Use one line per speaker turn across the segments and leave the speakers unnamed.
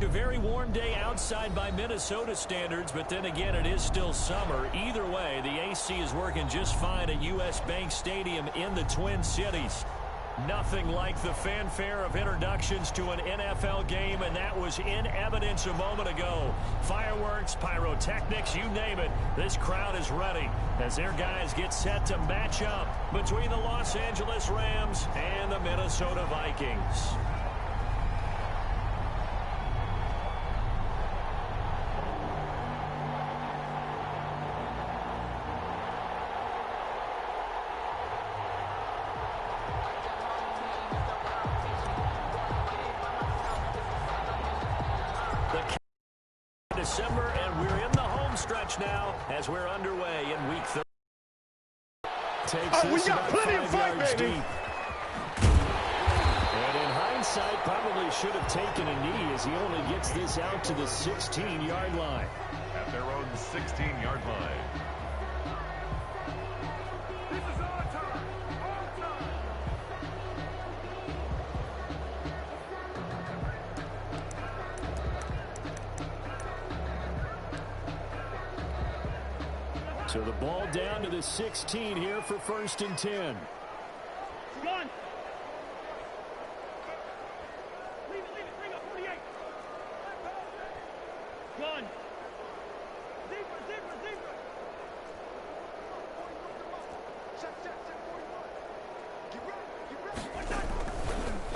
A very warm day outside by Minnesota standards, but then again, it is still summer. Either way, the AC is working just fine at U.S. Bank Stadium in the Twin Cities. Nothing like the fanfare of introductions to an NFL game, and that was in evidence a moment ago. Fireworks, pyrotechnics, you name it. This crowd is ready as their guys get set to match up between the Los Angeles Rams and the Minnesota Vikings. December, and we're in the home stretch now as we're underway in week 30. Takes
we got plenty of fight, baby.
Deep. And in hindsight, probably should have taken a knee as he only gets this out to the 16-yard line.
At their own 16-yard line. This is our time.
So the ball down to the 16 here for 1st and 10.
Run. Leave it. Bring up 48. Run. Zebra. Check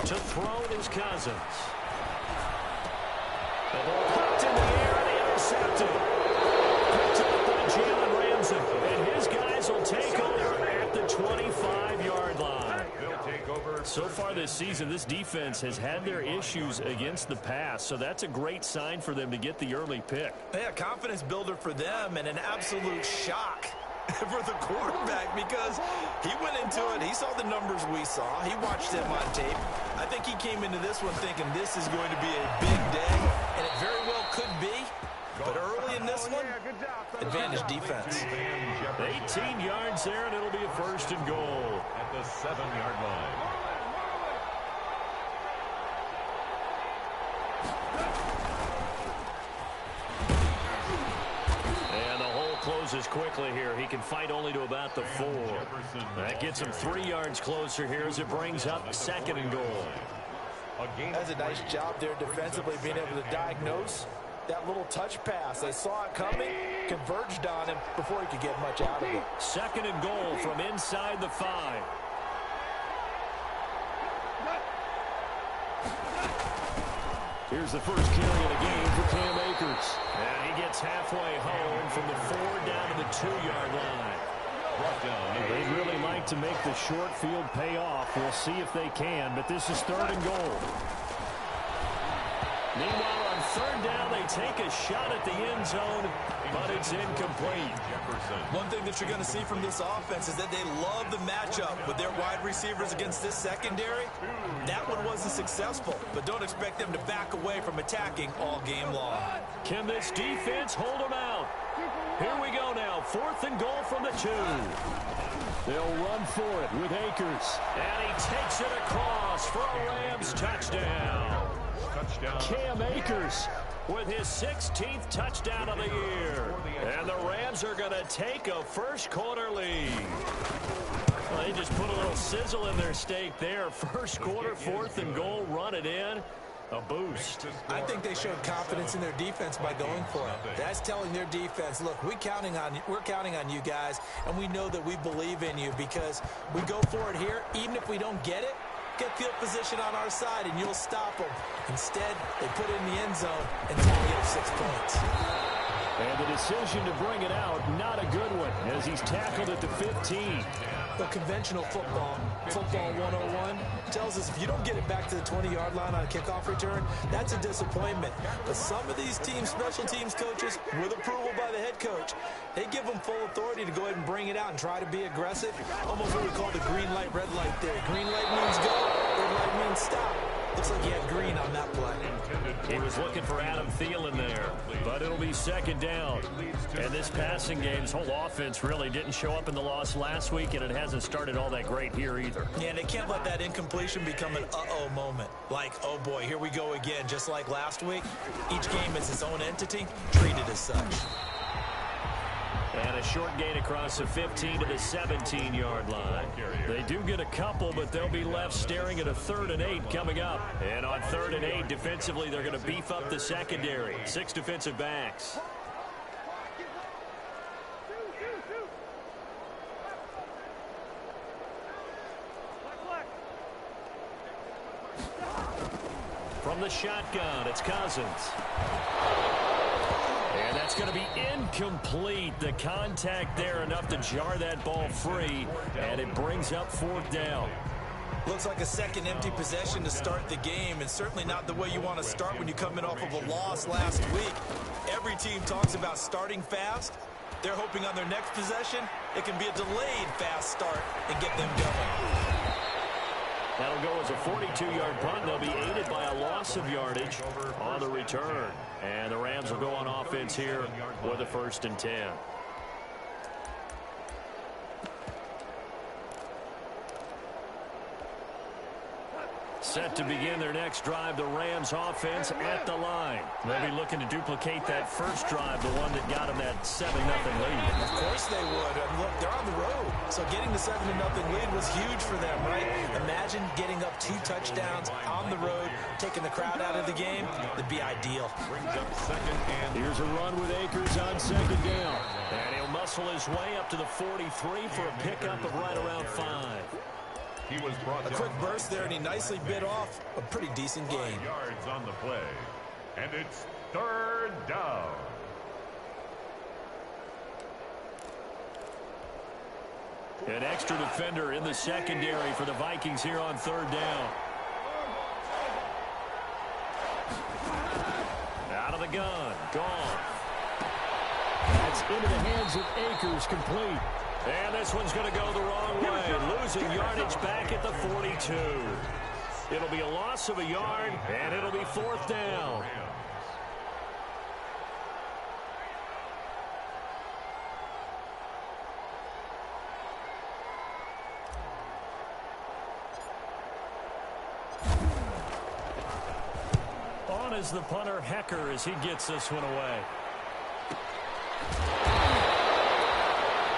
41.
To throw is Cousins. The ball popped in the air and intercepted. Picked up by Jalen Ramsey. And his guys will take over at the 25-yard line. So far this season, this defense has had their issues against the pass, so that's a great sign for them to get the early pick.
Yeah, confidence builder for them and an absolute shock for the quarterback because he went into it. He saw the numbers we saw. He watched them on tape. I think he came into this one thinking this is going to be a big day, and it very well could be. But early in this one, advantage defense.
18 yards there, and it'll be a 1st and goal.
At the 7-yard line.
And the hole closes quickly here. He can fight only to about the 4. That gets him 3 yards closer here as it brings up 2nd and goal.
That's a nice job there defensively, being able to diagnose that little touch pass. They saw it coming, converged on him before he could get much out of it.
2nd and goal from inside the 5. Here's the first carry of the game for Cam Akers. And he gets halfway home from the 4 down to the 2-yard line. They'd really like to make the short field pay off. We'll see if they can, but this is 3rd and goal. Meanwhile, on 3rd down, they take a shot at the end zone, but it's incomplete.
One thing that you're going to see from this offense is that they love the matchup with their wide receivers against this secondary. That one wasn't successful, but don't expect them to back away from attacking all game long.
Can this defense hold them out? Here we go now, 4th and goal from the 2. They'll run for it with Akers. And he takes it across for a Rams touchdown. Cam Akers with his 16th touchdown of the year. And the Rams are going to take a first-quarter lead. Well, they just put a little sizzle in their steak there. First quarter, 4th and goal, run it in. A boost.
I think they showed confidence in their defense by going for it. That's telling their defense, look, we're counting on you guys, and we know that we believe in you because we go for it here. Even if we don't get it, get field position on our side, and you'll stop them. Instead, they put it in the end zone and tally up 6 points.
And the decision to bring it out, not a good one, as he's tackled at the 15.
The conventional football 101, tells us if you don't get it back to the 20-yard line on a kickoff return, that's a disappointment. But some of these teams, special teams coaches, with approval by the head coach, they give them full authority to go ahead and bring it out and try to be aggressive. Almost what we call the green light, red light theory. Green light means go, red light means stop. Looks like he had green on that play.
He was looking for Adam Thielen there, but it'll be second down. And this passing game's whole offense really didn't show up in the loss last week, and it hasn't started all that great here either.
Yeah, and they can't let that incompletion become an uh-oh moment. Like, oh boy, here we go again, just like last week. Each game is its own entity, treated as such.
And a short gain across the 15 to the 17-yard line. They do get a couple, but they'll be left staring at a 3rd and 8 coming up. And on 3rd and 8, defensively, they're going to beef up the secondary. 6 defensive backs. From the shotgun, it's Cousins. And that's going to be incomplete. The contact there enough to jar that ball free, and it brings up 4th down.
Looks like a second empty possession to start the game, and certainly not the way you want to start when you're coming off of a loss last week. Every team talks about starting fast. They're hoping on their next possession, it can be a delayed fast start and get them going.
That'll go as a 42-yard punt. They'll be aided by a loss of yardage on the return. And the Rams will go on offense here with a 1st and 10. Set to begin their next drive, the Rams offense at the line. They'll be looking to duplicate that first drive, the one that got them that 7-0 lead.
Of course they would. And look, they're on the road. So getting the 7-0 lead was huge for them, right? Imagine getting up 2 touchdowns on the road, taking the crowd out of the game. That'd be ideal.
Brings up 2nd and...
Here's a run with Akers on 2nd down. And he'll muscle his way up to the 43 for a pickup of right around 5.
He was brought
A quick burst there, and he nicely bit off a pretty decent gain.
5 yards on the play. And it's 3rd down.
An extra defender in the secondary for the Vikings here on 3rd down. Out of the gun. Gone. That's into the hands of Akers, complete. And this one's going to go the wrong way. Losing yardage back at the 42. It'll be a loss of a yard, and it'll be 4th down. On is the punter, Hecker, as he gets this one away.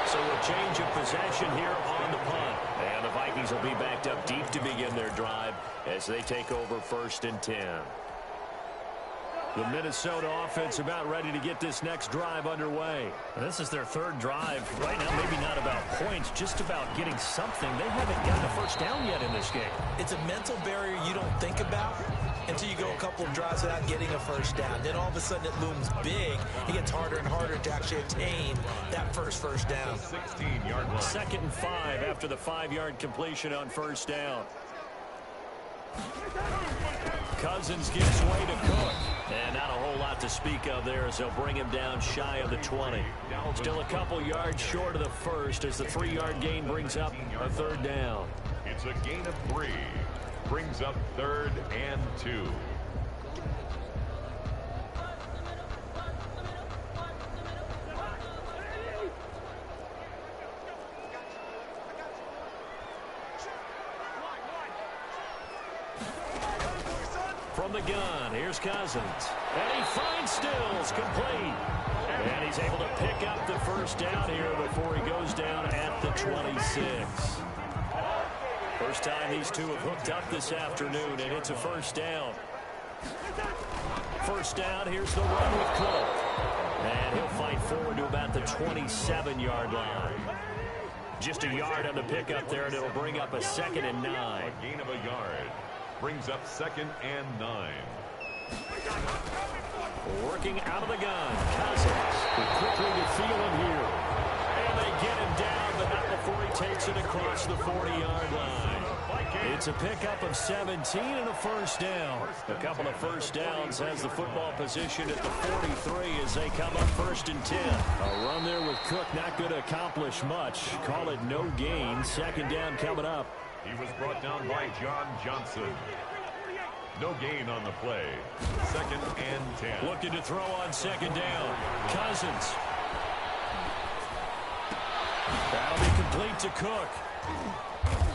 So a change of possession here on the punt. And the Vikings will be backed up deep to begin their drive as they take over 1st and 10. The Minnesota offense about ready to get this next drive underway. This is their 3rd drive. Right now, maybe not about points, just about getting something. They haven't gotten a first down yet in this game.
It's a mental barrier you don't think about until you go a couple of drives without getting a first down. Then all of a sudden it looms big. It gets harder and harder to actually attain that first down.
16-yard line.
2nd and 5 after the 5-yard completion on 1st down. Cousins gives way to Cook. And not a whole lot to speak of there as they'll bring him down shy of the 20. Still a couple yards short of the first as the 3-yard gain brings up a 3rd down.
It's a gain of 3. Brings up 3rd and 2.
From the gun, here's Cousins. And he finds Stills, complete. And he's able to pick up the first down here before he goes down at the 26. First time these two have hooked up this afternoon, and it's a first down. First down, here's the run with Cook. And he'll fight forward to about the 27-yard line. Just a yard on the pickup there, and it'll bring up a 2nd and 9.
A gain of a yard. Brings up 2nd and 9.
Working out of the gun, Cousins. Quickly to Thielen here. And they get him down, but not before he takes it across the 40-yard line. It's a pickup of 17 and a first down. A couple of first downs has the football position at the 43 as they come up 1st and 10. A run there with Cook not going to accomplish much. Call it no gain. 2nd down coming up.
He was brought down by John Johnson. No gain on the play. 2nd and 10.
Looking to throw on 2nd down. Cousins. That'll be complete to Cook.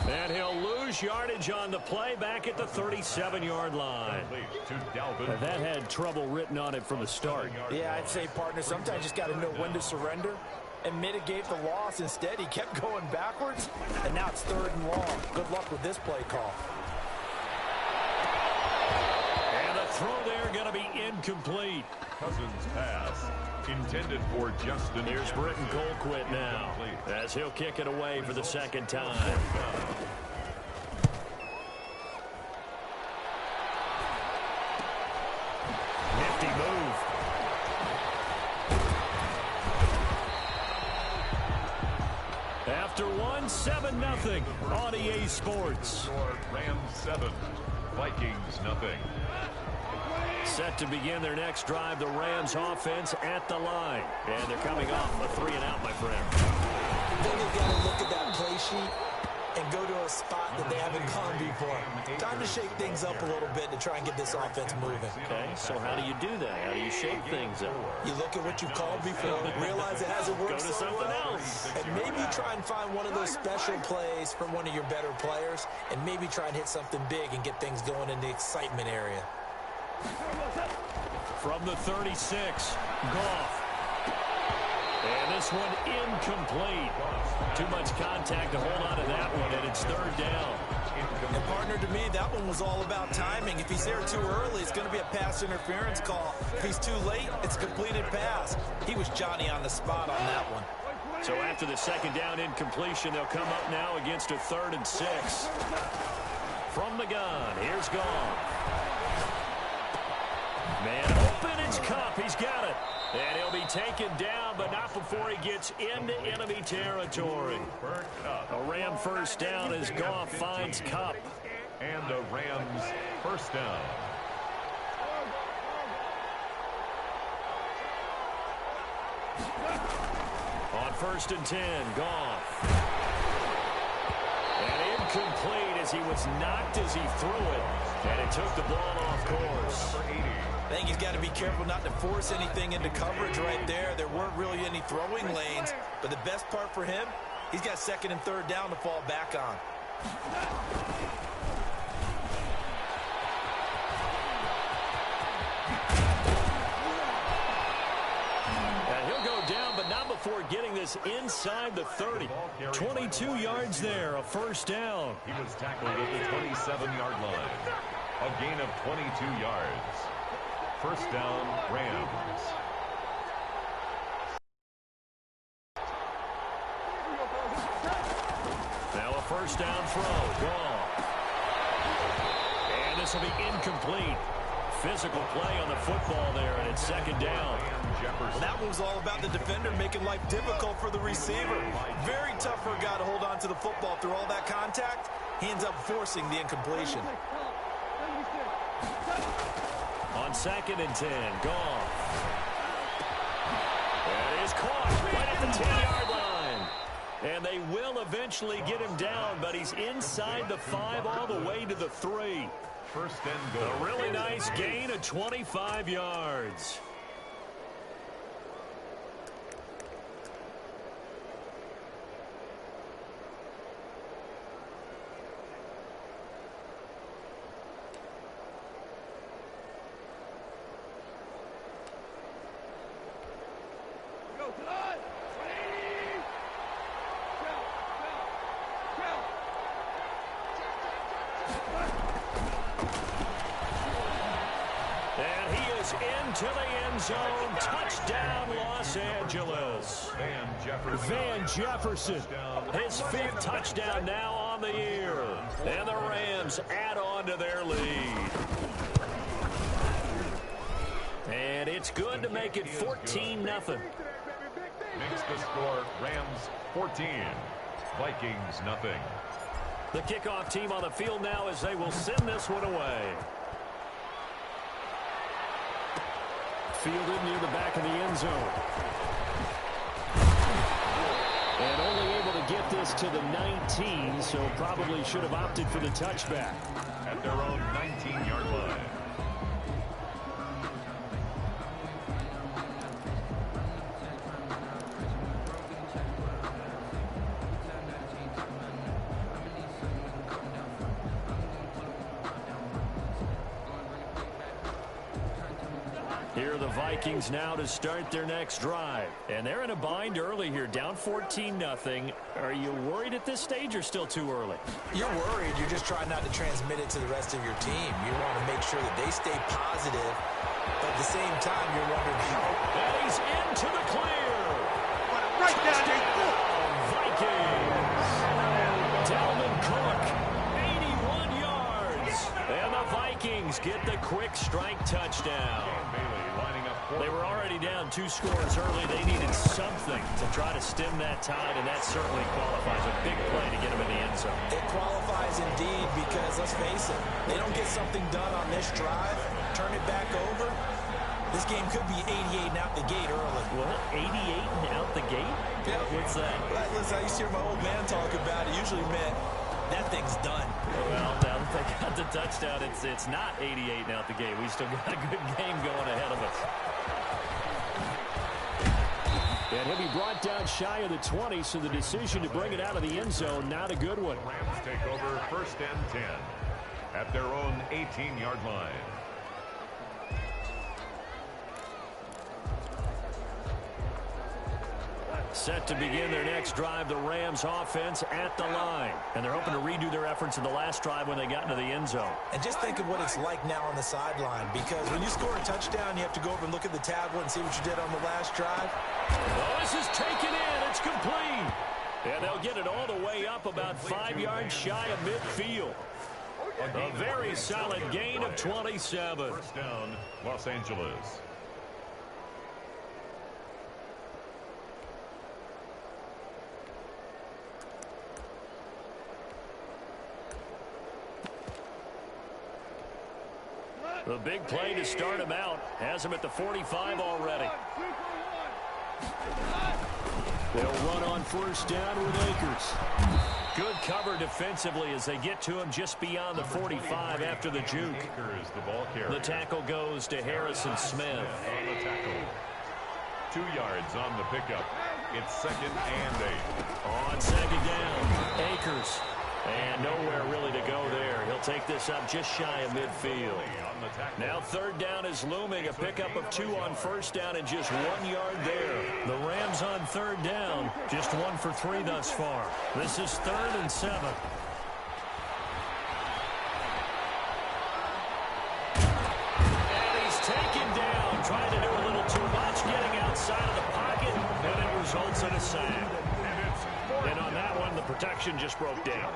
And he'll lose yardage on the play back at the 37-yard line. And that had trouble written on it from the start.
Yeah, I'd say, partner, sometimes you just got to know when to surrender and mitigate the loss. Instead, he kept going backwards, and now it's 3rd and long. Good luck with this play call.
And the throw there going to be incomplete.
Cousins pass intended for Justin.
Here's Britton Colquitt now as he'll kick it away for the 2nd time. Nifty move. After one, 7-0 on EA Sports.
Rams 7, Vikings nothing.
Set to begin their next drive, the Rams offense at the line. And they're coming off a 3-and-out, my friend.
Then they've got to look at that play sheet and go to a spot that they haven't gone before. Time to shake things up a little bit to try and get this offense moving.
Okay, so how do you do that? How do you shake things up?
You look at what you've called before, realize it hasn't worked
Go to
so
something
well,
else.
and maybe try and find one of those special plays from one of your better players, and maybe try and hit something big and get things going in the excitement area.
From the 36, Goff. And this one incomplete. Too much contact to hold on to that one, and it's 3rd down.
And partner, to me, that one was all about timing. If he's there too early, it's going to be a pass interference call. If he's too late, it's a completed pass. He was Johnny on the spot on that one.
So after the 2nd down incompletion, they'll come up now against a 3rd and 6. From the gun, here's Goff. Man open, it's Cup. He's got it. And he'll be taken down, but not before he gets into enemy territory. A Ram 1st down as Goff finds Cup.
And a Rams 1st down.
On 1st and 10, Goff. And incomplete as he was knocked as he threw it. And it took the ball off course.
I think he's got to be careful not to force anything into coverage right there. There weren't really any throwing lanes. But the best part for him, he's got 2nd and 3rd down to fall back on.
And he'll go down, but not before getting this inside the 30. 22 yards there, a 1st down.
He was tackled at the 27-yard line. A gain of 22 yards. 1st down, Rams.
Now a 1st down throw. Goff. And this will be incomplete. Physical play on the football there, and it's 2nd down.
Well, that one was all about the defender making life difficult for the receiver. Very tough for a guy to hold on to the football through all that contact. He ends up forcing the incompletion.
On 2nd and 10, Goff. And he's caught right at the 10-yard line. And they will eventually get him down, but he's inside the 5 all the way to the 3.
1st and goal.
A really nice gain of 25 yards. Into the end zone. Touchdown, Los Angeles. Van Jefferson. His 5th touchdown now on the year. And the Rams add on to their lead. And it's good to make it 14-0.
Makes the score Rams 14, Vikings nothing.
The kickoff team on the field now as they will send this one away. Fielded near the back of the end zone. And only able to get this to the 19, so probably should have opted for the touchback.
At their own 19-yard line.
Here are the Vikings now to start their next drive. And they're in a bind early here, down 14-0. Are you worried at this stage or still too early?
You're worried. You're just trying not to transmit it to the rest of your team. You want to make sure that they stay positive. But at the same time, you're wondering how.
And he's into the clear.
Right down there.
Vikings. Dalvin Cook, 81 yards. And the Vikings get the quick strike touchdown. They were already down 2 scores early. They needed something to try to stem that tide, and that certainly qualifies. A big play to get them in the end zone.
It qualifies indeed because, let's face it, they don't get something done on this drive, turn it back over, this game could be 88 and out the gate early.
What? 88 and out the gate?
Yeah.
What's that?
Listen, I used to hear my old man talk about it. Usually meant that thing's done.
Well, now that they got the touchdown, it's not 88 and out the gate. We still got a good game going ahead of us. And he'll be brought down shy of the 20, so the decision to bring it out of the end zone, not a good one.
Rams take over 1st and 10 at their own 18-yard line.
Set to begin their next drive, the Rams offense at the line. And they're hoping to redo their efforts in the last drive when they got into the end zone.
And just think of what it's like now on the sideline, because when you score a touchdown, you have to go over and look at the tablet and see what you did on the last drive.
Oh, this is taken in. It's complete. And they'll get it all the way up about 5 yards shy of midfield. A very solid gain of 27.
1st down, Los Angeles.
The big play to start him out. Has him at the 45 already. They'll run on 1st down with Akers. Good cover defensively as they get to him just beyond the 45 after the juke.
Akers, the ball carrier.
The tackle goes to Harrison Smith.
On the tackle. 2 yards on the pickup. It's 2nd and 8.
On 2nd down, Akers. And nowhere really to go there. He'll take this up just shy of midfield. Now 3rd down is looming. A pickup of 2 on 1st down and just 1 yard there. The Rams on 3rd down. Just 1 for 3 thus far. This is 3rd and 7. And he's taken down. Trying to do a little too much. Getting outside of the pocket. And it results in a sack. And on that one, the protection just broke down.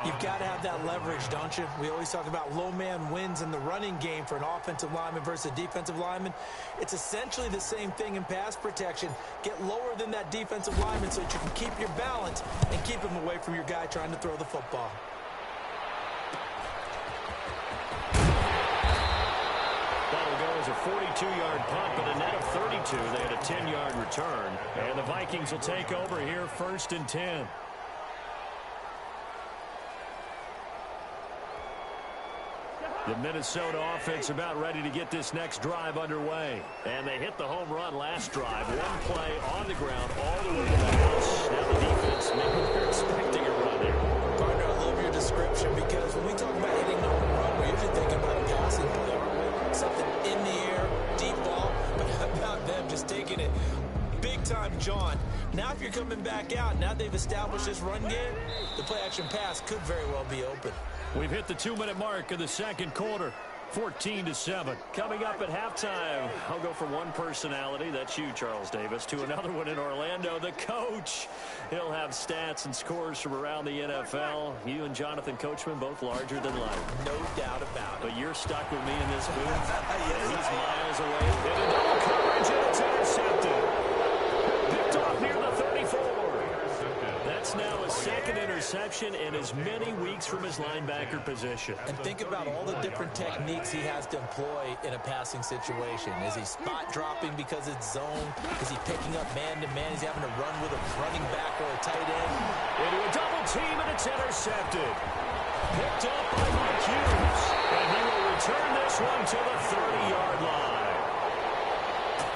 You've got to have that leverage, don't you? We always talk about low man wins in the running game for an offensive lineman versus a defensive lineman. It's essentially the same thing in pass protection. Get lower than that defensive lineman so that you can keep your balance and keep him away from your guy trying to throw the football.
That'll go as a 42-yard punt, but a net of 32. They had a 10-yard return. And the Vikings will take over here 1st and 10. The Minnesota offense about ready to get this next drive underway. And they hit the home run last drive. One play on the ground all the way to the house. Now the defense, maybe they're expecting a run here.
Partner, I love your description because when we talk about hitting the home run, we're usually thinking about a passing play, aren't we? Something in the air, deep ball. But how about them just taking it big time, John? Now if you're coming back out, now they've established this run game, the play-action pass could very well be open.
We've hit the 2-minute mark of the 2nd quarter. 14-7. Coming up at halftime, I'll go from one personality, that's you, Charles Davis, to another one in Orlando, the coach. He'll have stats and scores from around the NFL. You and Jonathan Coachman, both larger than life.
No doubt about it.
But you're stuck with me in this booth. Yes, he's miles away. And a double coverage, and it's intercepted. Picked off near the 34. That's now a 2nd interception in as many weeks from his linebacker position.
And think about all the different techniques he has to employ in a passing situation. Is he spot dropping because it's zone? Is he picking up man-to-man? Is he having to run with a running back or a tight end?
Into a double team, and it's intercepted. Picked up by Mike Hughes. And he will return this one to the 30-yard line.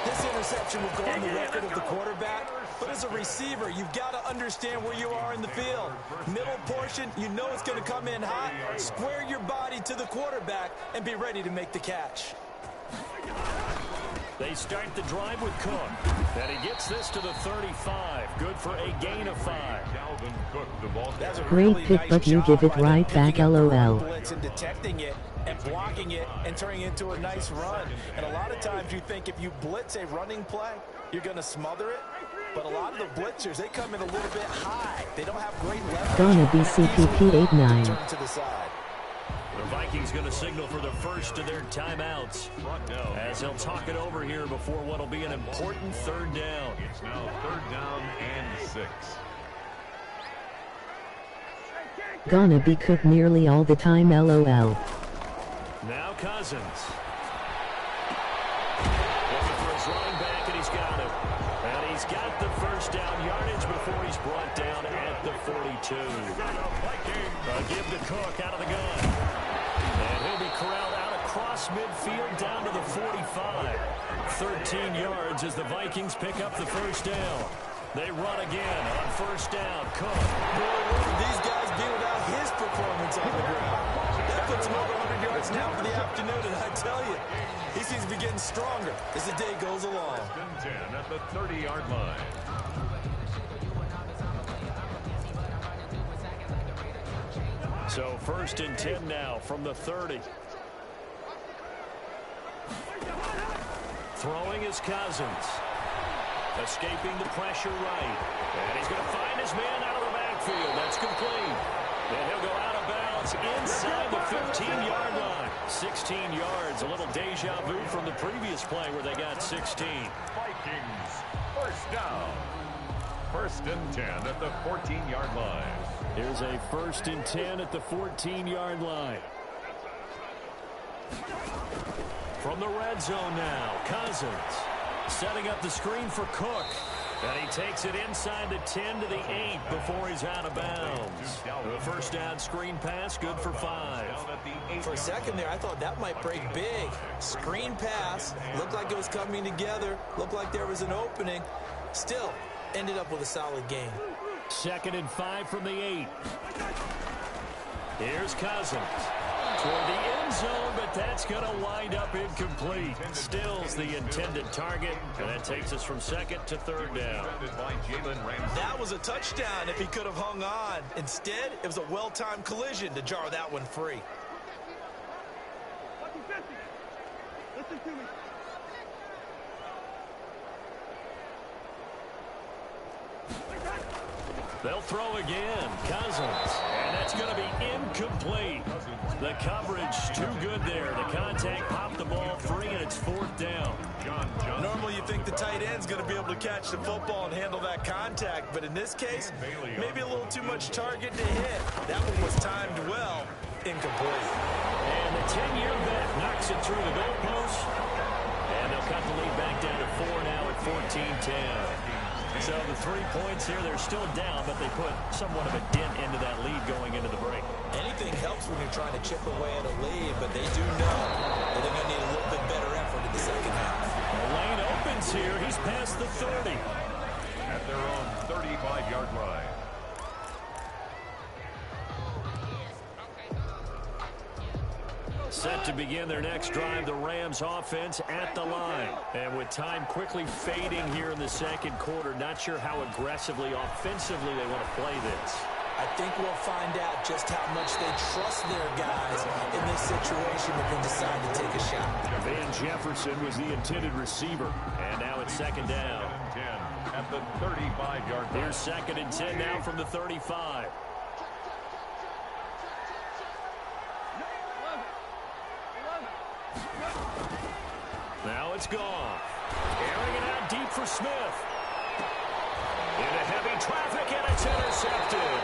This interception will go on the record of the quarterback, but as a receiver, you've got to understand where you are in the field. Middle portion, you know it's going to come in hot. Square your body to the quarterback and be ready to make the catch.
They start the drive with Cook. And he gets this to the 35. Good for a gain of 5.
Dalvin Cook, the ball carrier.
Great pick, but you give it right back, LOL.
Blitz and detecting it and blocking it and turning it into a nice run. And a lot of times you think if you blitz a running play, you're going to smother it. But a lot of the blitzers, they come in a little bit high. They don't have great leverage.
Gonna be CPP 8-9.
Turn to the side.
The Vikings going to signal for the first of their timeouts as they'll talk it over here before what will be an important third down.
It's now 3rd down and 6.
Gonna be cooked nearly all the time, LOL.
Now Cousins. Looking for his running back, and he's got it. And he's got the first down yardage before he's brought down at the 42. Give to Cook out of the gun. And he'll be corralled out across midfield down to the 45. 13 yards as the Vikings pick up the first down. They run again on first down. Cook.
Boy, what would these guys be without his performance on the ground? That puts him over 100 yards now for the afternoon, and I tell you, he seems to be getting stronger as the day goes along.
10 at the 30-yard line.
So 1st and 10 now from the 30. Throwing is Cousins. Escaping the pressure right. And he's going to find his man out of the backfield. That's complete. And he'll go out of bounds inside the 15-yard line. 16 yards. A little deja vu from the previous play where they got 16.
Vikings, first down. 1st and 10 at the 14-yard line.
Here's a 1st and 10 at the 14-yard line. From the red zone now, Cousins setting up the screen for Cook. And he takes it inside the 10 to the 8 before he's out of bounds. The first down screen pass, good for 5.
For a second there, I thought that might break big. Screen pass, looked like it was coming together, looked like there was an opening. Still, ended up with a solid gain.
2nd and 5 from the 8. Here's Cousins. Toward the end zone, but that's going to wind up incomplete. Still's the intended target, and that takes us from 2nd to 3rd down.
That was a touchdown if he could have hung on. Instead, it was a well-timed collision to jar that one free.
Listen to me.
They'll throw again. Cousins. And that's going to be incomplete. The coverage too good there. The contact popped the ball free, and it's 4th down.
Normally you think the tight end's going to be able to catch the football and handle that contact, but in this case, maybe a little too much target to hit. That one was timed well. Incomplete.
And the 10-year vet knocks it through the goalpost. And they'll cut the lead back down to 4 now at 14-10. So the 3 points here, they're still down, but they put somewhat of a dent into that lead going into the break.
Anything helps when you're trying to chip away at a lead, but they do know that they're going to need a little bit better effort in the second half.
The lane opens here. He's past the 30.
At their own 35-yard line.
Set to begin their next drive, the Rams offense at the line. And with time quickly fading here in the second quarter, not sure how aggressively, offensively they want to play this.
I think we'll find out just how much they trust their guys in this situation if they decide to take a shot.
Van Jefferson was the intended receiver. And now it's 2nd down.
10 at the 35-yard line.
Here's 2nd and 10 now from the 35. Now it's gone. Airing it out deep for Smith. Into heavy traffic, and it's intercepted.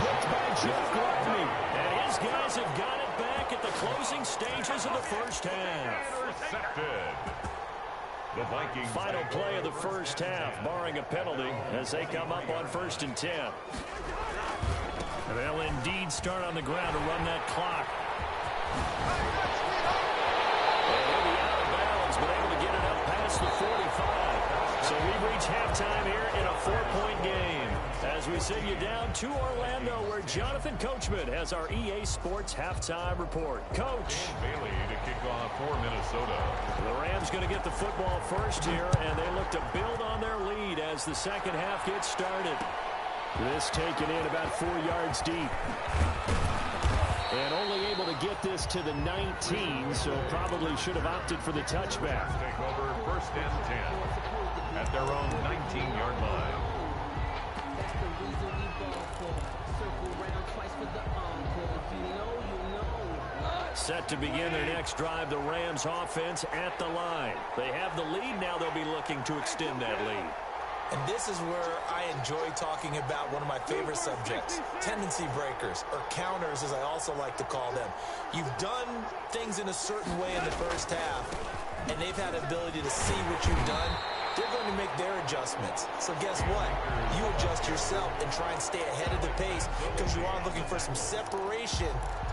Picked by Jeff Gladney. And his guys have got it back at the closing stages of the first half.
Intercepted. The Vikings.
Final play of the first half, barring a penalty, as they come up on 1st and 10. They'll indeed start on the ground to run that clock. But able to get it up past the 45. So we reach halftime here in a 4-point game. As we send you down to Orlando, where Jonathan Coachman has our EA Sports halftime report. Coach.
Bailey to kick off for Minnesota.
The Rams going to get the football first here, and they look to build on their lead as the second half gets started. This taken in about 4 yards deep. And only able to get this to the 19, so probably should have opted for the touchback.
Take over 1st and 10 at their own 19-yard line.
Set to begin their next drive, the Rams offense at the line. They have the lead now. They'll be looking to extend that lead.
And this is where I enjoy talking about one of my favorite subjects, tendency breakers, or counters as I also like to call them. You've done things in a certain way in the first half, and they've had ability to see what you've done. They're going to make their adjustments. So guess what? You adjust yourself and try and stay ahead of the pace because you are looking for some separation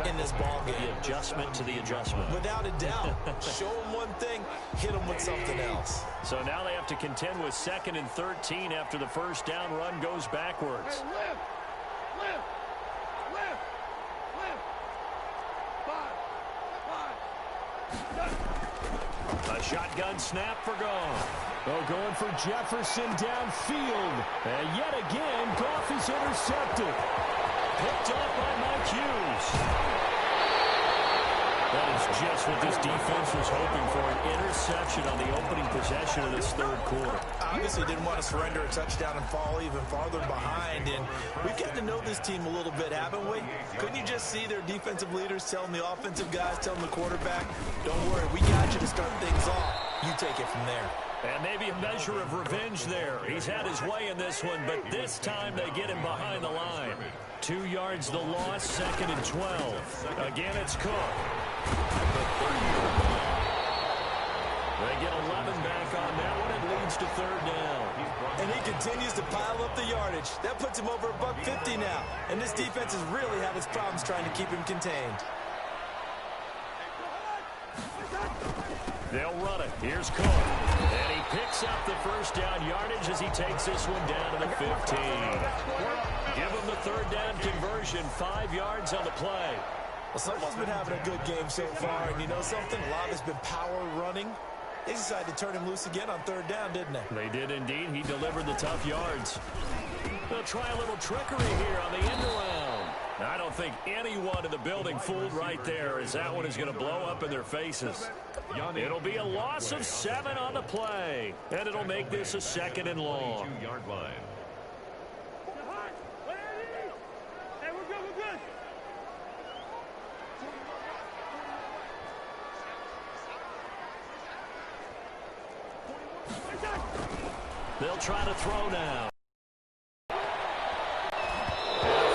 in this ball game.
The adjustment to the adjustment.
Without a doubt. Show them one thing, hit them with something else.
So now they have to contend with 2nd and 13 after the first down run goes backwards.
Hey, lift.
A shotgun snap for Goff. Oh, going for Jefferson downfield. And yet again, Goff is intercepted. Picked up by Mike Hughes. That is just what this defense was hoping for, an interception on the opening possession of this third quarter.
Obviously didn't want to surrender a touchdown and fall even farther behind, and we've gotten to know this team a little bit, haven't we? Couldn't you just see their defensive leaders telling the offensive guys, telling the quarterback, don't worry, we got you to start things off. You take it from there.
And maybe a measure of revenge there. He's had his way in this one, but this time they get him behind the line. 2 yards the loss, 2nd and 12. Again, it's Cook. They get 11 back on that one. It leads to 3rd down.
And he continues to pile up the yardage. That puts him over $150 now. And this defense has really had its problems trying to keep him contained.
They'll run it. Here's Cook. And he picks up the first down yardage as he takes this one down to the 15. Give him the 3rd down conversion. 5 yards on the play.
Well, someone's been having a good game so far, and you know something? A lot has been power running. They decided to turn him loose again on 3rd down, didn't they?
They did indeed. He delivered the tough yards. They'll try a little trickery here on the end around. I don't think anyone in the building fooled right there, as that one is going to blow up in their faces. It'll be a loss of 7 on the play, and it'll make this a 2nd and long.
2-yard line.
Hey, we're good.
They'll try to throw now.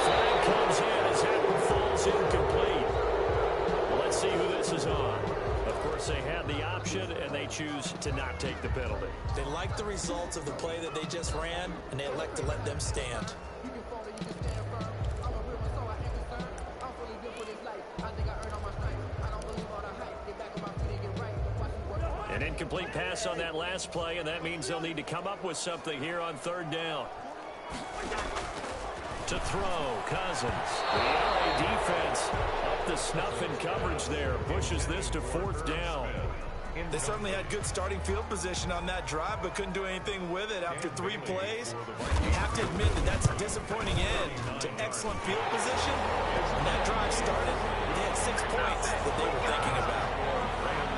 Flag comes in as that one falls incomplete. Well, let's see who this is on. Of course, they had the option, and they choose to not take the penalty.
They like the results of the play that they just ran, and they elect to let them stand.
An incomplete pass on that last play, and that means they'll need to come up with something here on 3rd down. To throw, Cousins. The LA defense up the snuff in coverage there. Pushes this to 4th down.
They certainly had good starting field position on that drive, but couldn't do anything with it after 3 plays. You have to admit that that's a disappointing end to excellent field position. When that drive started, they had 6 points that they were thinking about.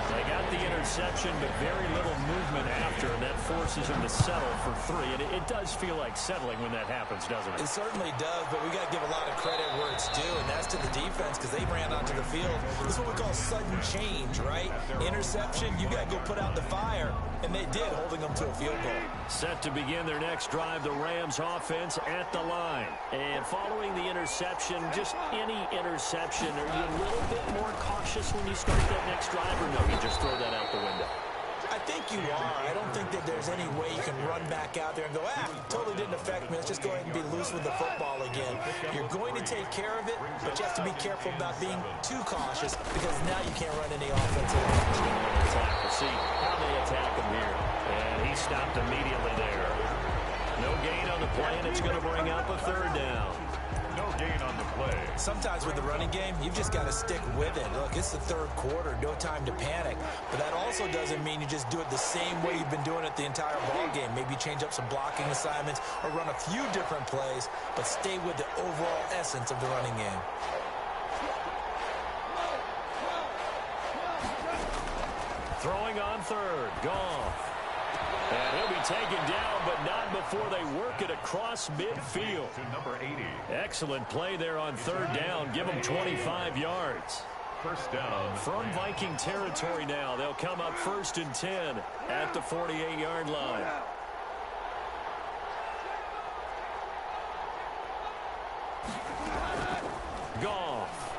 They got the interception, but very little movement after, and that forces them to settle for 3. And it does feel like settling when that happens, doesn't it?
It certainly does, but we got to give a lot of credit where it's due, and that's to the defense because they ran onto the field. This is what we call sudden change, right? Interception, you got to go put out the fire, and they did, holding them to a field goal.
Set to begin their next drive, the Rams offense at the line. And following the interception, just any interception, are you a little bit more cautious when you start that next drive, or no, you just throw that out the window?
I think you are. I don't think that there's any way you can run back out there and go, totally didn't affect me. Let's just go ahead and be loose with the football again. You're going to take care of it, but you have to be careful about being too cautious because now you can't run any offensive
attack. We'll see how they attack him here. And he stopped immediately there. No gain on the play, and it's going to bring up a 3rd down.
No gain on the play.
Sometimes with the running game, you've just got to stick with it. Look, it's the third quarter, no time to panic. But that also doesn't mean you just do it the same way you've been doing it the entire ball game. Maybe change up some blocking assignments or run a few different plays, but stay with the overall essence of the running game.
Throwing on third, Goff. And he'll be taken down, but not before they work it across midfield.
To number 80.
Excellent play there on third down. Give them 25 yards.
First down.
From Viking territory now, they'll come up 1st and 10 at the 48-yard line. Goff.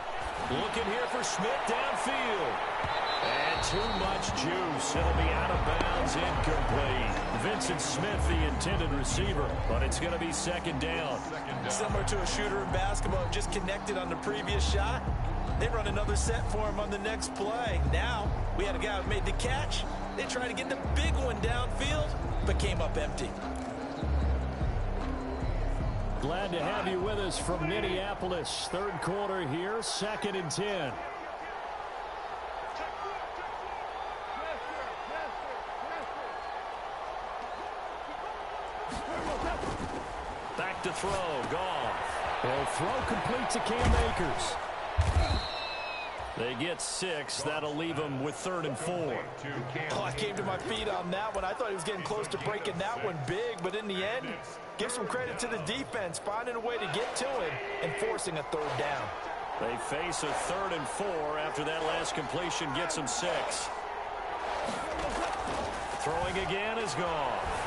Looking here for Smith downfield. And too much juice. It'll be out of bounds, incomplete. Vincent Smith, the intended receiver, but it's going to be second down.
Similar to a shooter in basketball, just connected on the previous shot. They run another set for him on the next play. Now, we had a guy who made the catch. They tried to get the big one downfield, but came up empty.
Glad to have you with us from Minneapolis. Third quarter here, 2nd and 10. Back to throw, Goff. He'll throw complete to Cam Akers. They get 6. That'll leave them with 3rd and 4.
Oh, I came to my feet on that one. I thought he was getting close to breaking that one big, but in the end, give some credit to the defense, finding a way to get to him and forcing a 3rd down.
They face a 3rd and 4 after that last completion gets them 6. Throwing again is Goff.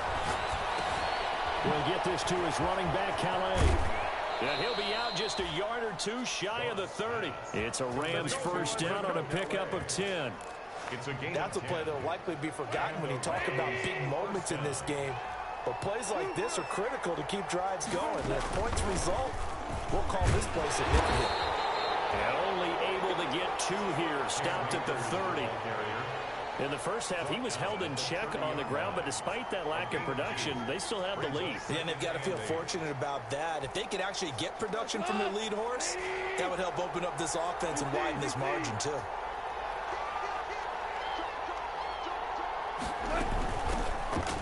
We'll get this to his running back, Calais. And he'll be out just a yard or two shy of the 30. It's a Rams first down on a pickup of 10.
That's a play that will likely be forgotten when you talk about big moments in this game. But plays like this are critical to keep drives going. And if points result, we'll call this play significant.
And only able to get 2 here. Stopped at the 30. In the first half, he was held in check on the ground, but despite that lack of production, they still have the lead.
And they've got to feel fortunate about that. If they could actually get production from their lead horse, that would help open up this offense and widen this margin, too.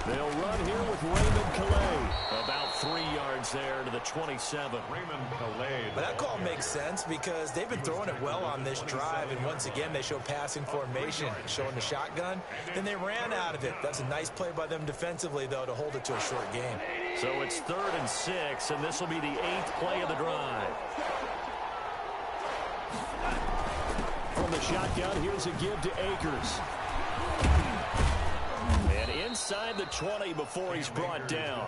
They'll run here with Raymond Calais. About 3 yards there to the 27.
Raymond Calais.
But that call makes sense because they've been throwing it well on this drive, and once again they show passing formation, showing the shotgun. Then they ran out of it. That's a nice play by them defensively, though, to hold it to a short game.
So it's 3rd and 6, and this will be the 8th play of the drive. From the shotgun, here's a give to Akers. And inside the 20 before he's brought down.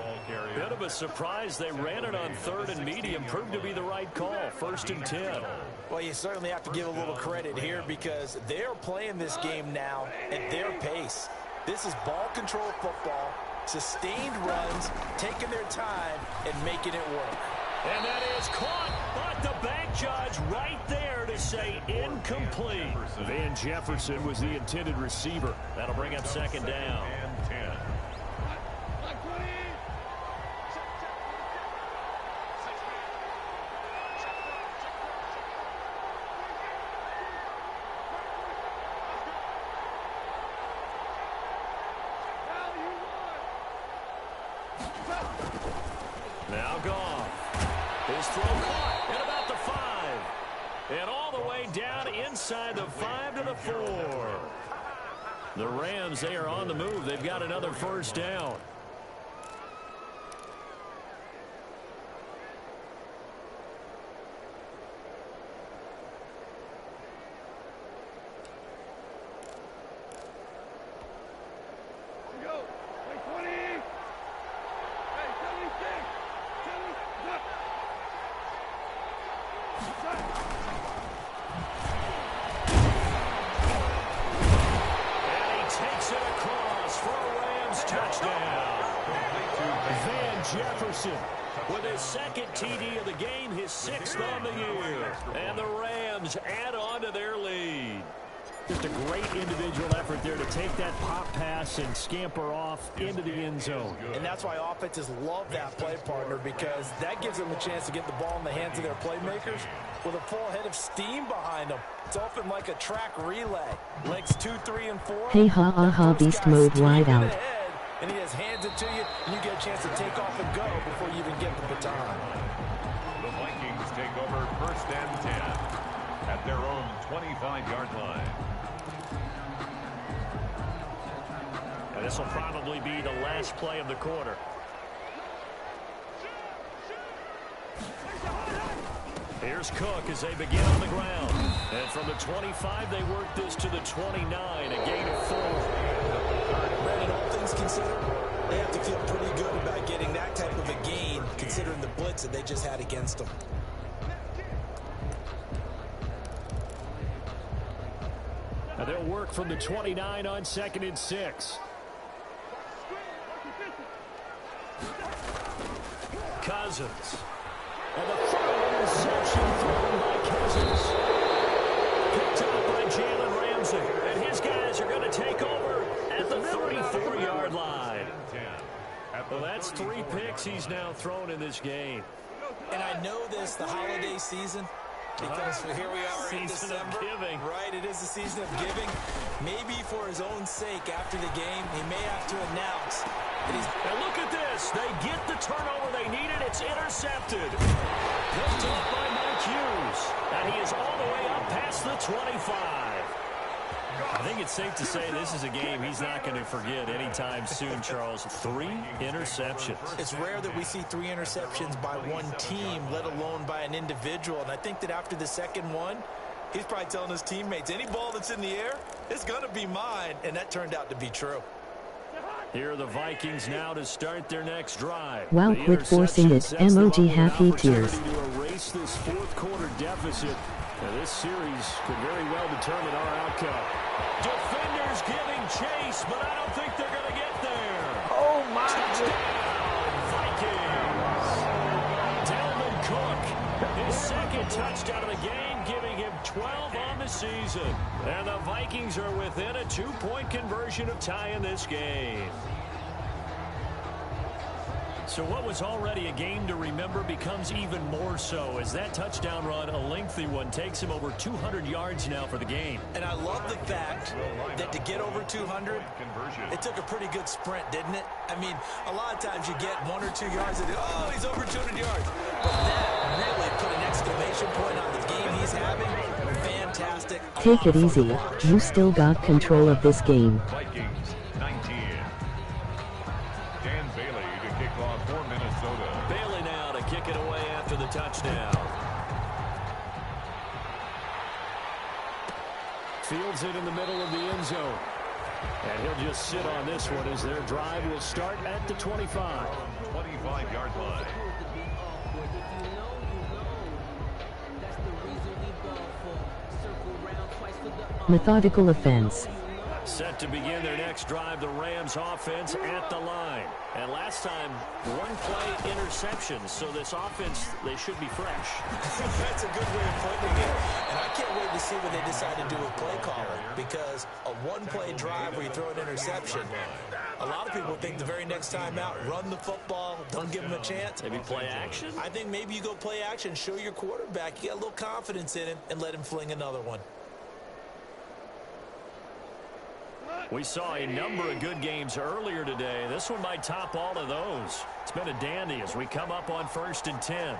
Bit of a surprise. They ran it on 3rd and medium. Proved to be the right call. 1st and 10.
Well, you certainly have to give a little credit here because they're playing this game now at their pace. This is ball control football, sustained runs, taking their time, and making it work.
And that is caught, but the bank judge right there to say incomplete. Van Jefferson was the intended receiver. That'll bring up 2nd down.
And 10.
Now Goff. His throw caught at about the 5. And all the way down inside the 5 to the 4. The Rams, they are on the move. They've got another first down. Jefferson with his 2nd TD of the game, his 6th on the year. And the Rams add on to their lead. Just a great individual effort there to take that pop pass and scamper off into the end zone.
And that's why offenses love that play, partner, because that gives them a chance to get the ball in the hands of their playmakers with a full head of steam behind him. It's open like a track relay. Legs 2, 3, and 4.
Hey ha ha ha, beast mode wide out.
And he just hands it to you, and you get a chance to take off and go before you even get the baton.
The Vikings take over 1st and 10 at their own 25-yard line.
And this will probably be the last play of the quarter. Here's Cook as they begin on the ground. And from the 25, they work this to the 29, a gain of 4.
Brandon, all things considered, they have to feel pretty good about getting that type of a gain, considering the blitz that they just had against them.
Now they'll work from the 29 on 2nd and 6. Cousins. And the throw interception thrown by Cousins. Picked up by Jalen Ramsey. And his guys are going to take over at the 34-yard line. Well, that's 3 picks he's now thrown in this game.
And I know this, the holiday season, because here we are in December.
Giving.
Right, it is the season of giving. Maybe for his own sake after the game, he may have to announce that he's...
Now look at this. They get the turnover they needed. It's intercepted. Picked up by Malc-Fya. And he is all the way up past the 25. I think it's safe to say this is a game he's not going to forget anytime soon, Charles. 3 interceptions.
It's rare that we see 3 interceptions by one team, let alone by an individual. And I think that after the second one, he's probably telling his teammates, any ball that's in the air, it's going to be mine. And that turned out to be true.
Here are the Vikings now to start their next drive.
Wow, quit forcing it. Emoji happy tears.
To erase this 4th quarter deficit. Now, this series could very well determine our outcome. Defenders giving chase, but I don't think they're going to get there.
Oh, my
Touchdown, Vikings. Dalvin Cook, his 2nd touchdown of the game, giving him 12 on the season. And the Vikings are within a 2-point conversion of tying this game. So what was already a game to remember becomes even more so as that touchdown run, a lengthy one, takes him over 200 yards now for the game.
And I love the fact that to get over 200, it took a pretty good sprint, didn't it? I mean, a lot of times you get 1 or 2 yards and, oh, he's over 200 yards. But that really put an exclamation point on the game he's having. Fantastic.
Take it easy. You still got control of this game.
Vikings 19. Dan Bailey to kick off for Minnesota.
Bailey now to kick it away after the touchdown. Fields it in the middle of the end zone. And he'll just sit on this one as their drive will start at the 25.
25-yard line.
Methodical offense.
Set to begin their next drive, the Rams offense at the line. And last time, 1-play interceptions, so this offense, they should be fresh.
That's a good way of putting it. And I can't wait to see what they decide to do with play calling, because a 1-play drive where you throw an interception, a lot of people think the very next time out, run the football, don't give them a chance.
Maybe play action?
I think maybe you go play action, show your quarterback, you got a little confidence in him, and let him fling another one.
We saw a number of good games earlier today. This one might top all of those. It's been a dandy as we come up on 1st and 10.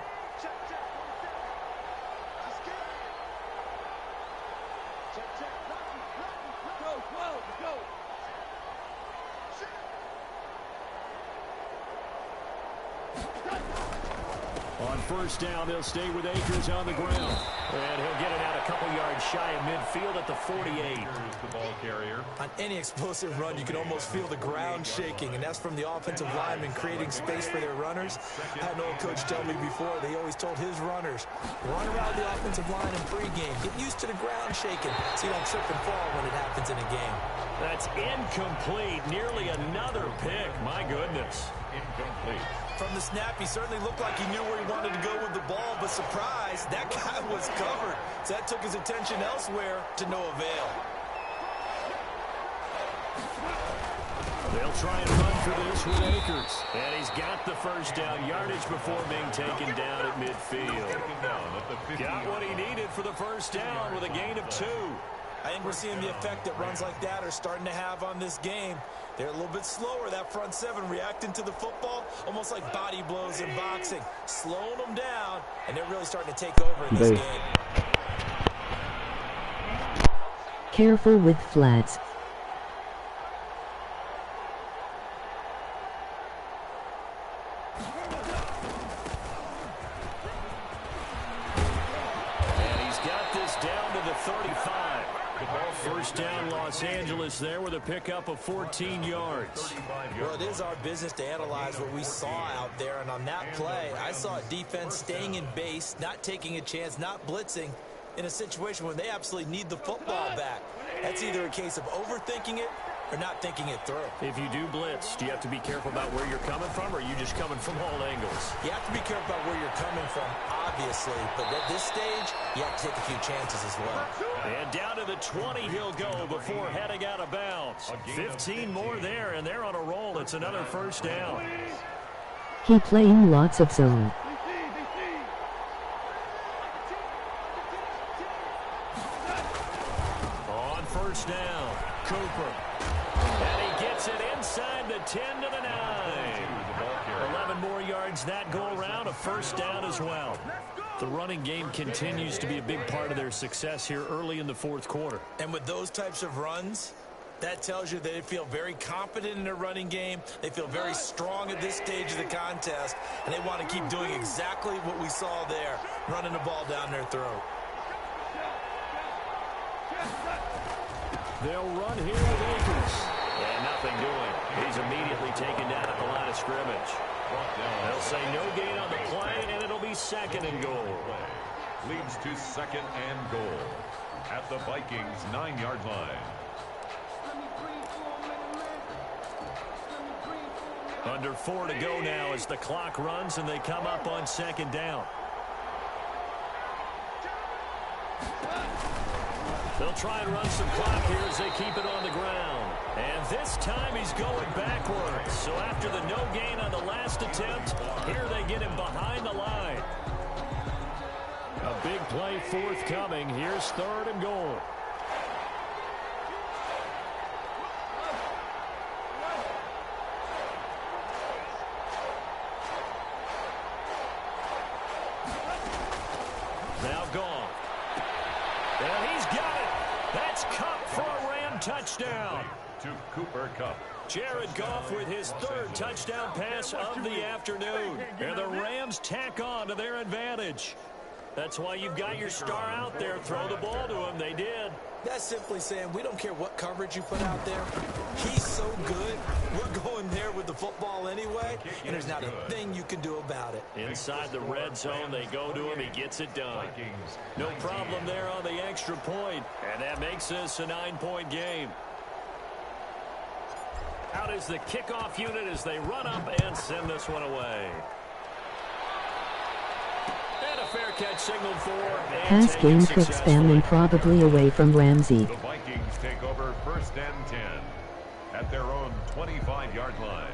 On 1st down, they'll stay with Akers on the ground. And he'll get it out a couple yards shy of midfield at the 48.
The ball carrier.
On any explosive run, you can almost feel the ground shaking, and that's from the offensive linemen creating space for their runners. I had an old coach tell me before, they always told his runners, run around the offensive line in pregame. Get used to the ground shaking so you don't trip and fall when it happens in a game.
That's incomplete. Nearly another pick. My goodness.
Incomplete.
From the snap, he certainly looked like he knew where he wanted to go with the ball, but surprise, that guy was covered. So that took his attention elsewhere to no avail.
They'll try and run for this with Akers. And he's got the first down yardage before being taken down at midfield. Got what he needed for the first down with a gain of 2.
I think we're seeing the effect that runs like that are starting to have on this game. They're a little bit slower, that front seven, reacting to the football, almost like body blows in boxing, slowing them down, and they're really starting to take over in this game.
Careful with flats.
And he's got this down to the 35. First down, Los Angeles there with a pickup of 14 yards.
Well, it is our business to analyze what we saw out there, and on that play, I saw a defense staying in base, not taking a chance, not blitzing in a situation where they absolutely need the football back. That's either a case of overthinking it or not thinking it through.
If you do blitz, do you have to be careful about where you're coming from, or are you just coming from all angles?
You have to be careful about where you're coming from, obviously, but at this stage, you have to take a few chances as well.
And down to the 20 he'll go before heading out of bounds. 15 more there, and they're on a roll. It's another first down.
He playing lots of zone.
On first down, Cooper. And he gets it inside the 10 to the 9. 11 more yards that go around, a first down as well. The running game continues to be a big part of their success here early in the fourth quarter.
And with those types of runs, that tells you that they feel very confident in their running game. They feel very strong at this stage of the contest, and they want to keep doing exactly what we saw there, running the ball down their throat.
They'll run here with Akers. And nothing doing. He's immediately taken down at the line of scrimmage. They'll say no gain on the play, and it'll be second and goal.
Leads to second and goal at the Vikings 9-yard line.
Under 4 to go now as the clock runs and they come up on second down. They'll try and run some clock here as they keep it on the ground. And this time he's going backwards. So after the no gain on the last attempt, here they get him behind the line. A big play forthcoming. Here's third and goal. Now gone. And he's got it. That's Kupp for a Ram touchdown.
To Cooper Kupp.
Jared Goff with his third touchdown pass of the afternoon. And the Rams tack on to their advantage. That's why you've got your star out there. Throw the ball to him. They did.
That's simply saying we don't care what coverage you put out there. He's so good. We're going there with the football anyway, and there's not a thing you can do about it.
Inside the red zone, they go to him. He gets it done. No problem there on the extra point, and that makes this a 9-point game. Out is the kickoff unit as they run up and send this one away. And a fair catch signaled for.
Pass game cook spam and probably away from Ramsey.
The Vikings take over first and 10 at their own 25-yard line.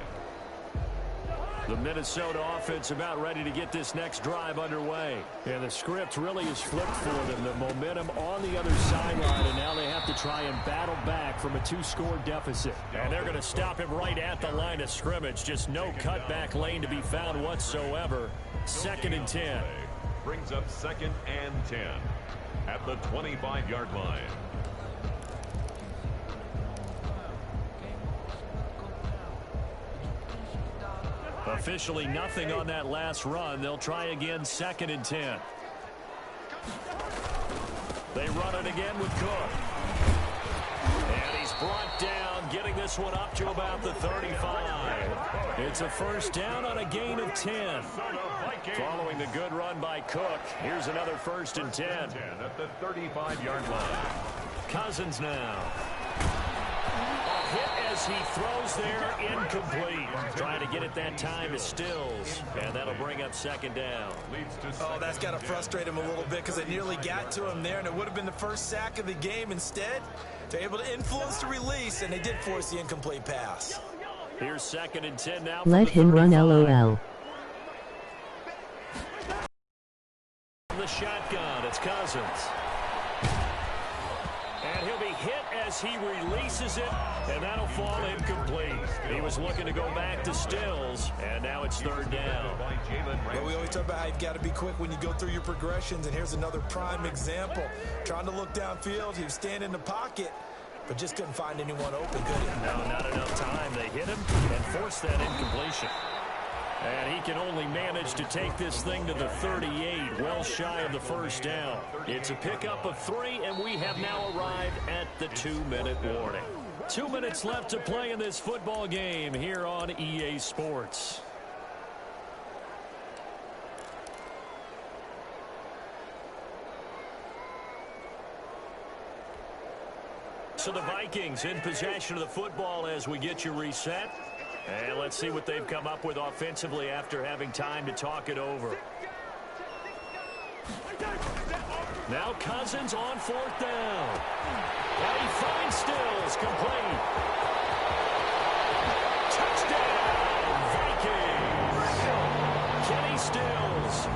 The Minnesota offense about ready to get this next drive underway. And the script really is flipped for them. The momentum on the other sideline, and now they have to try and battle back from a 2-score deficit. And they're going to stop him right at the line of scrimmage. Just no cutback lane to be found whatsoever. Second and 10.
Brings up second and 10 at the 25-yard line.
Officially nothing on that last run. They'll try again second and 10. They run it again with Cook. And he's brought down, getting this one up to about the 35. It's a first down on a gain of 10. Following the good run by Cook, here's another first and 10.
At the 35-yard line.
Cousins now. A hit as he throws there, incomplete. Trying to get it that time to Stills. And that'll bring up second down.
Oh, that's got to frustrate him a little bit because it nearly got to him there, and it would have been the first sack of the game. Instead, they're able to influence the release, and they did force the incomplete pass.
Here's 2nd and 10 now.
Let him run, LOL.
The shotgun, it's Cousins. And he'll be hit as he releases it, and that'll fall incomplete. He was looking to go back to Stills, and now it's 3rd down.
Well, we always talk about how you've got to be quick when you go through your progressions, and here's another prime example. Trying to look downfield, he was standing in the pocket, but just couldn't find anyone open, could he?
No, not enough time. They hit him and forced that incompletion. And he can only manage to take this thing to the 38, well shy of the 1st down. It's a pickup of 3, and we have now arrived at the 2-minute warning. 2 minutes left to play in this football game here on EA Sports. So the Vikings in possession of the football as we get you reset. And let's see what they've come up with offensively after having time to talk it over. Now Cousins on 4th down. And he finds Stills, complete. Touchdown, Vikings. Kenny Stills,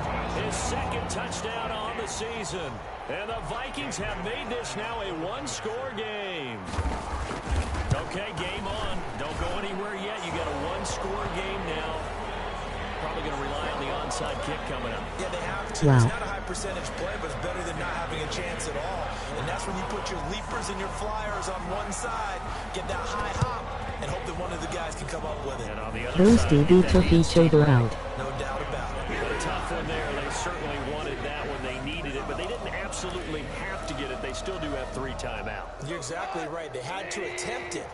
his 2nd touchdown on the season. And the Vikings have made this now a 1-score game. Okay, game on. Don't go anywhere yet. You got a 1-score game now. Probably going to rely on the onside kick coming up.
Yeah, they have to.
Wow.
It's not a high percentage play, but it's better than not having a chance at all. And that's when you put your leapers and your flyers on one side, get that high hop, and hope that one of the guys can come up with it.
And on the other
Those
side,
DB took each other out.
No doubt about it.
a tough one there. They certainly wanted that when they needed it, but they didn't absolutely have to get it. They still do have 3 timeouts.
You're exactly right. They had to attempt it.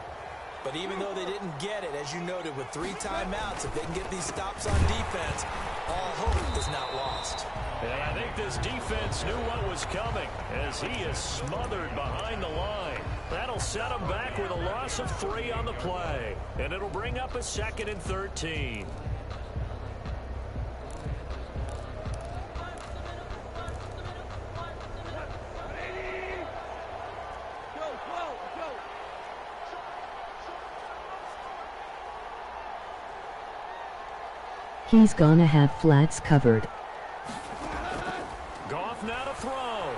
But even though they didn't get it, as you noted, with 3 timeouts, if they can get these stops on defense, all hope is not lost.
And I think this defense knew what was coming as he is smothered behind the line. That'll set him back with a loss of 3 on the play. And it'll bring up a 2nd and 13.
He's gonna have flats covered.
Goff now to throw.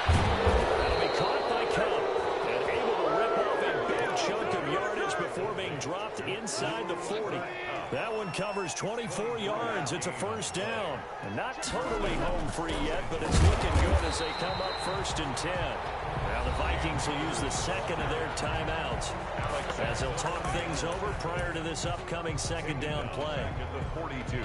That'll be caught by Cup and able to rip off a big chunk of yardage before being dropped inside the 40. That one covers 24 yards. It's a 1st down. And not totally home free yet, but it's looking good as they come up 1st and 10. Now the Vikings will use the 2nd of their timeouts as they'll talk things over prior to this upcoming 2nd down play.
42.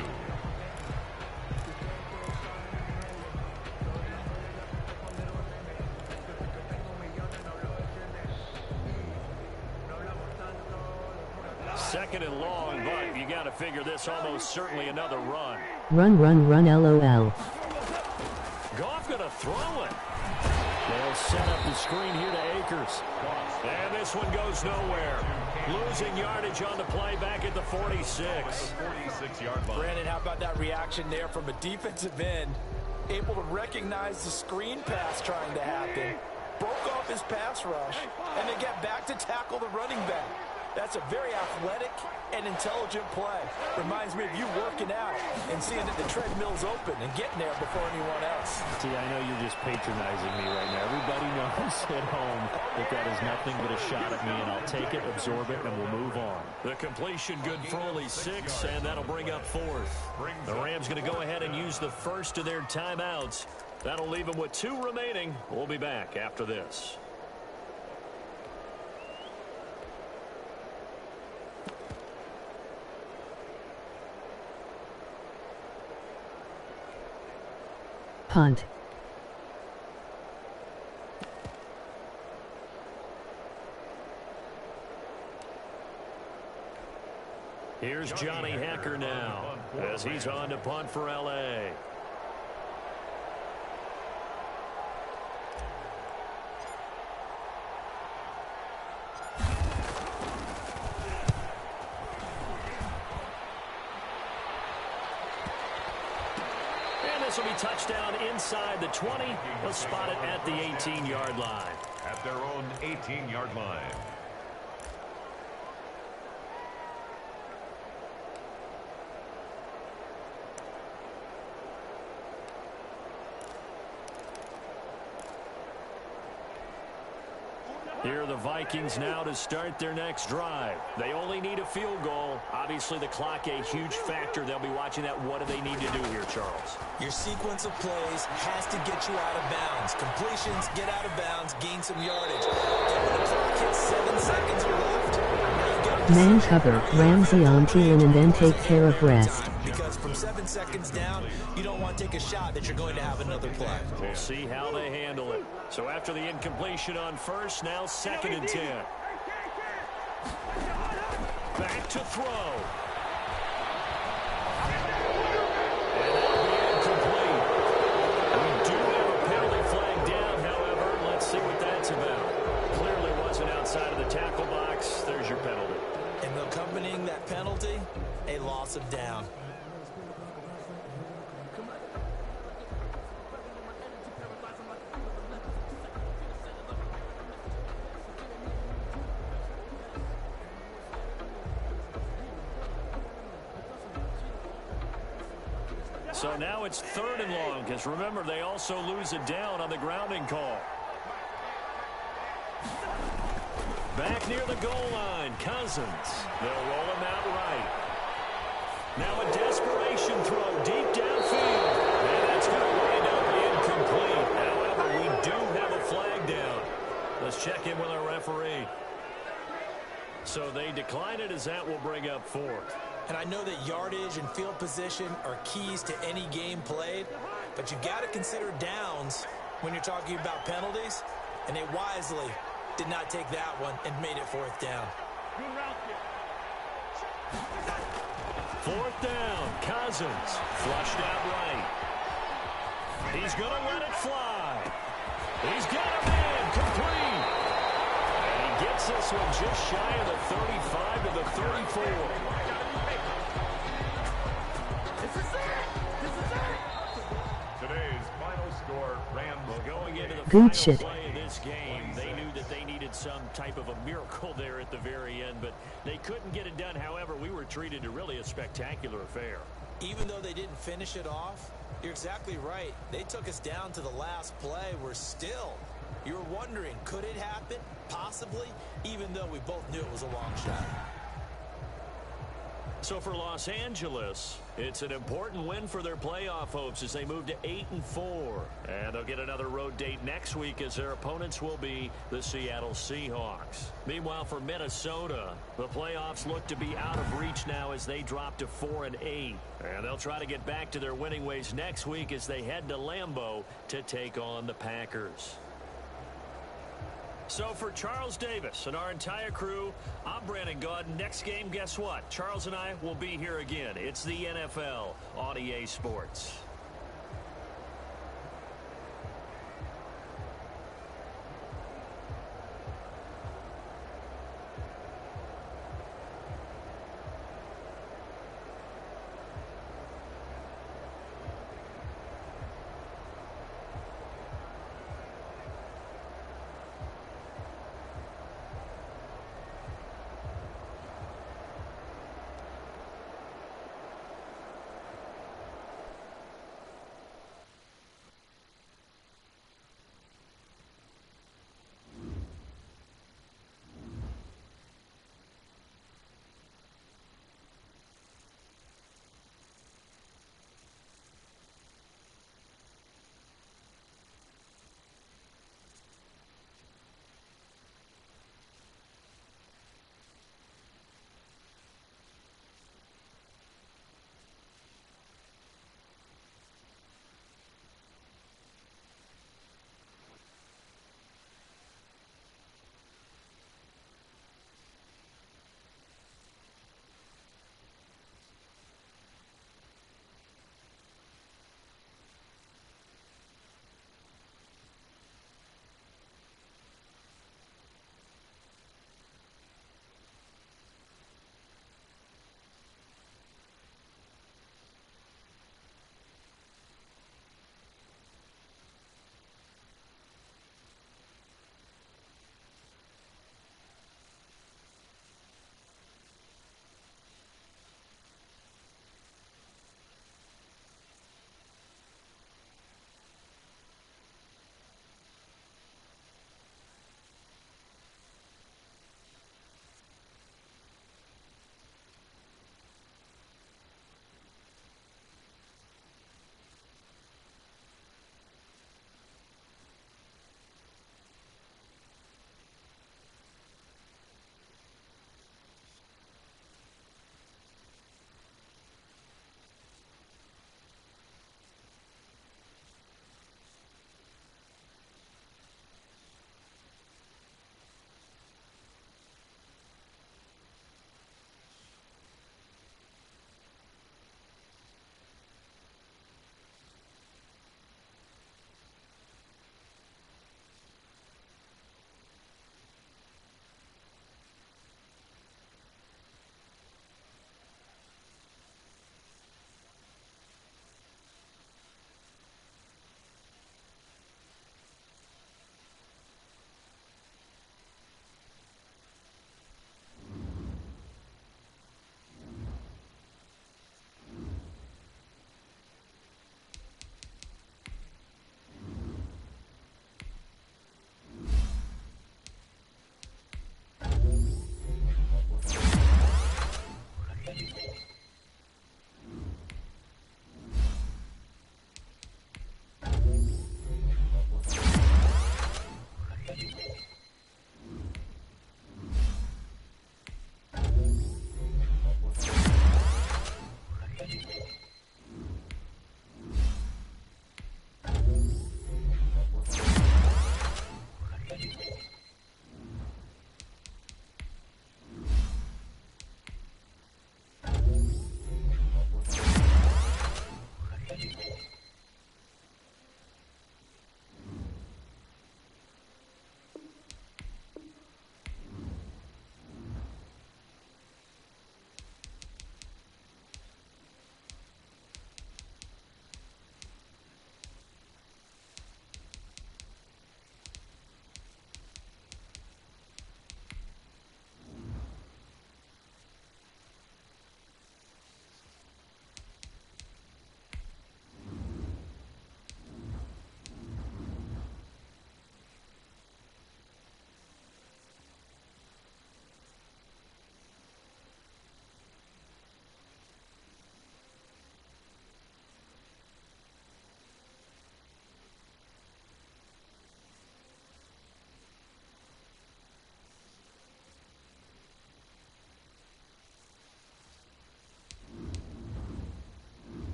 Second and long, but you got to figure this almost certainly another run.
Run, run, run, LOL.
Goff going to throw it. They'll set up the screen here to Akers. And this one goes nowhere. Losing yardage on the play back at the 46.
46-yard line.
Brandon, how about that reaction there from a defensive end? Able to recognize the screen pass trying to happen. Broke off his pass rush, and then get back to tackle the running back. That's a very athletic and intelligent play. Reminds me of you working out and seeing that the treadmill's open and getting there before anyone else.
See, I know you're just patronizing me right now. Everybody knows at home that is nothing but a shot at me, and I'll take it, absorb it, and we'll move on.
The completion good for only 6, and that'll bring up 4th. The Rams going to go ahead and use the 1st of their timeouts. That'll leave them with 2 remaining. We'll be back after this.
Punt.
Here's Johnny Hacker now as he's on to punt for L.A. This will be touchdown inside the 20. They'll spot it at the 18-yard line.
At their own 18-yard line.
Here are the Vikings now to start their next drive. They only need a field goal. Obviously, the clock a huge factor. They'll be watching that. What do they need to do here, Charles?
Your sequence of plays has to get you out of bounds. Completions, get out of bounds, gain some yardage. And when the clock hits 7 seconds or left, now you got
Man cover, Ramsey on Thielen and then take care of rest.
Because from 7 seconds down, you don't want to take a shot that you're going to have another play.
We'll see how they handle it. So after the incompletion on first, now 2nd and 10. Back to throw. And that'll be incomplete. We do have a penalty flag down, however. Let's see what that's about. Clearly wasn't outside of the tackle box. There's your penalty.
And accompanying that penalty, a loss of down.
So now it's 3rd and long, because remember, they also lose a down on the grounding call. Back near the goal line, Cousins. They'll roll him out right. Now a desperation throw deep downfield. And that's going to wind up incomplete. However, we do have a flag down. Let's check in with our referee. So they decline it, as that will bring up 4th.
And I know that yardage and field position are keys to any game played, but you got to consider downs when you're talking about penalties, and they wisely did not take that one and made it 4th down.
4th down, Cousins, flushed out right. He's going to let it fly. He's got a man, complete. And he gets this one just shy of the 35 to the 34.
Today's final score, Rams.
Well, going into the
Good
final
shit.
play of this game, they knew that they needed some type of a miracle there at the very end, but they couldn't get it done. However, we were treated to really a spectacular affair.
Even though they didn't finish it off, you're exactly right. They took us down to the last play. We're still, you're wondering, could it happen? Possibly, even though we both knew it was a long shot.
So for Los Angeles, it's an important win for their playoff hopes as they move to 8-4. And they'll get another road date next week as their opponents will be the Seattle Seahawks. Meanwhile, for Minnesota, the playoffs look to be out of reach now as they drop to 4-8. And they'll try to get back to their winning ways next week as they head to Lambeau to take on the Packers. So for Charles Davis and our entire crew, I'm Brandon Gaudin. Next game, guess what? Charles and I will be here again. It's the NFL on EA Sports.